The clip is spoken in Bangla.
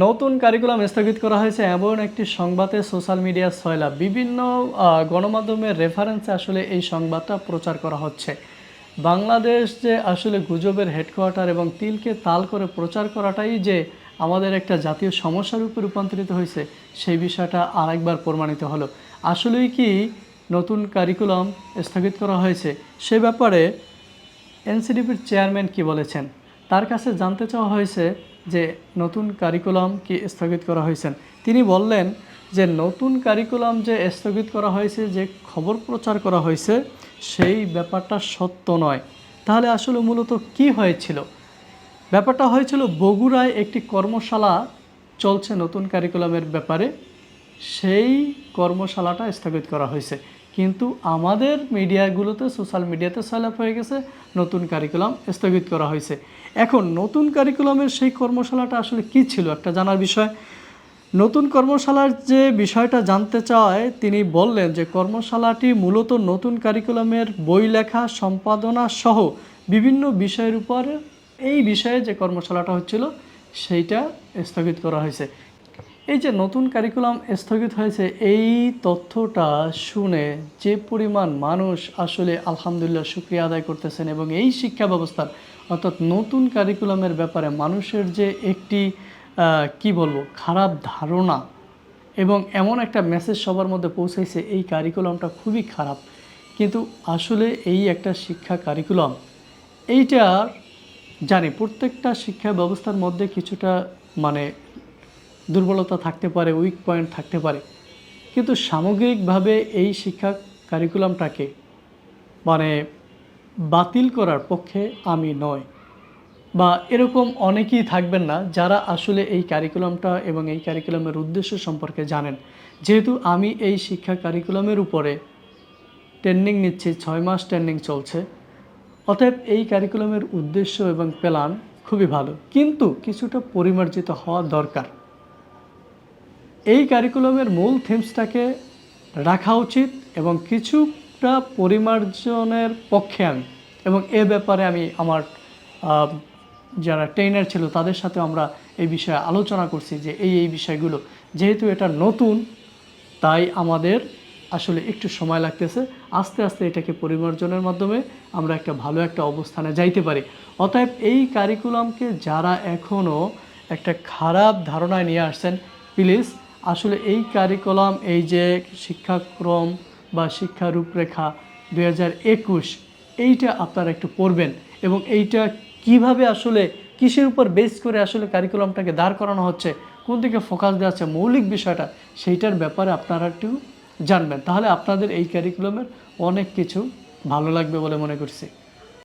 নতুন কারিকুলাম স্থগিত করা হয়েছে এমন একটি সংবাদে সোশ্যাল মিডিয়া ছয়লাভ। বিভিন্ন গণমাধ্যমের রেফারেন্সে আসলে এই সংবাদটা প্রচার করা হচ্ছে। বাংলাদেশ যে আসলে গুজবের হেডকোয়ার্টার এবং তিলকে তাল করে প্রচার করাটাই যে আমাদের একটা জাতীয় সমস্যার রূপে রূপান্তরিত হয়েছে, সেই বিষয়টা আরেকবার প্রমাণিত হলো। আসলেই কি নতুন কারিকুলাম স্থগিত করা হয়েছে? সে ব্যাপারে এনসিডিপির চেয়ারম্যান কি বলেছেন, তার কাছে জানতে চাওয়া হয়েছে যে নতুন কারিকুলাম কি স্থগিত করা হয়েছে। তিনি বললেন যে নতুন কারিকুলাম যে স্থগিত করা হয়েছে, যে খবর প্রচার করা হয়েছে, সেই ব্যাপারটা সত্য নয়। তাহলে আসলে মূলত কি হয়েছিল? ব্যাপারটা হয়েছিল বগুড়ায় একটি কর্মশালা চলছে নতুন কারিকুলামের ব্যাপারে, সেই কর্মশালাটা স্থগিত করা হয়েছে। কিন্তু আমাদের মিডিয়াগুলোতে, সোশ্যাল মিডিয়াতে ছয়লাভ হয়ে গেছে নতুন কারিকুলাম স্থগিত করা হয়েছে। এখন নতুন কারিকুলামের সেই কর্মশালাটা আসলে কি ছিল একটা জানার বিষয়। নতুন কর্মশালার যে বিষয়টা জানতে চায়, তিনি বললেন যে কর্মশালাটি মূলত নতুন কারিকুলামের বই লেখা, সম্পাদনা সহ বিভিন্ন বিষয়ের উপর, এই বিষয়ে যে কর্মশালাটা হচ্ছিল সেইটা স্থগিত করা হয়েছে। এই যে নতুন কারিকুলাম স্থগিত হয়েছে, এই তথ্যটা শুনে যে পরিমাণ মানুষ আসলে আলহামদুলিল্লাহ শুকরিয়া আদায় করতেছেন, এবং এই শিক্ষা ব্যবস্থার অর্থাৎ নতুন কারিকুলামের ব্যাপারে মানুষের যে একটি কি বলবো, খারাপ ধারণা এবং এমন একটা মেসেজ সবার মধ্যে পৌঁছাইছে, এই কারিকুলামটা খুবই খারাপ। কিন্তু আসলে এই একটা শিক্ষা কারিকুলাম, এইটার জানি প্রত্যেকটা শিক্ষা ব্যবস্থার মধ্যে কিছুটা মানে দুর্বলতা থাকতে পারে, উইক পয়েন্ট থাকতে পারে, কিন্তু সামগ্রিকভাবে এই শিক্ষা কারিকুলামটাকে মানে বাতিল করার পক্ষে আমি নয়, বা এরকম অনেকেই থাকবেন না যারা আসলে এই কারিকুলামটা এবং এই কারিকুলামের উদ্দেশ্য সম্পর্কে জানেন। যেহেতু আমি এই শিক্ষা কারিকুলামের উপরে ট্রেনিং নিচ্ছি, 6 মাস ট্রেনিং চলছে, অতএব এই কারিকুলামের উদ্দেশ্য এবং প্ল্যান খুবই ভালো, কিন্তু কিছুটা পরিমার্জিত হওয়া দরকার। এই কারিকুলামের মূল থিমসটাকে রাখা উচিত এবং কিছুটা পরিমার্জনের পক্ষে আমি, এবং এ ব্যাপারে আমি আমার যারা ট্রেনার ছিল তাদের সাথে আমরা এই বিষয়ে আলোচনা করছি যে এই বিষয়গুলো যেহেতু এটা নতুন, তাই আমাদের আসলে একটু সময় লাগতেছে। আস্তে আস্তে এটাকে পরিমার্জনের মাধ্যমে আমরা একটা ভালো একটা অবস্থানে যাইতে পারি। অতএব এই কারিকুলামকে যারা এখনও একটা খারাপ ধারণায় নিয়ে আসছেন, প্লিজ আসলে এই কারিকুলাম, এই যে শিক্ষাক্রম বা শিক্ষা রূপরেখা 2021, এইটা আপনারা একটু পড়বেন, এবং এইটা কিভাবে আসলে কিসের উপর বেস করে আসলে কারিকুলামটাকে দাঁড় করানো হচ্ছে, কোন দিকে ফোকাস দেওয়া হচ্ছে, মৌলিক বিষয়টা সেইটার ব্যাপারে আপনারা একটু জানবেন। তাহলে আপনাদের এই কারিকুলামের অনেক কিছু ভালো লাগবে বলে মনে করছি।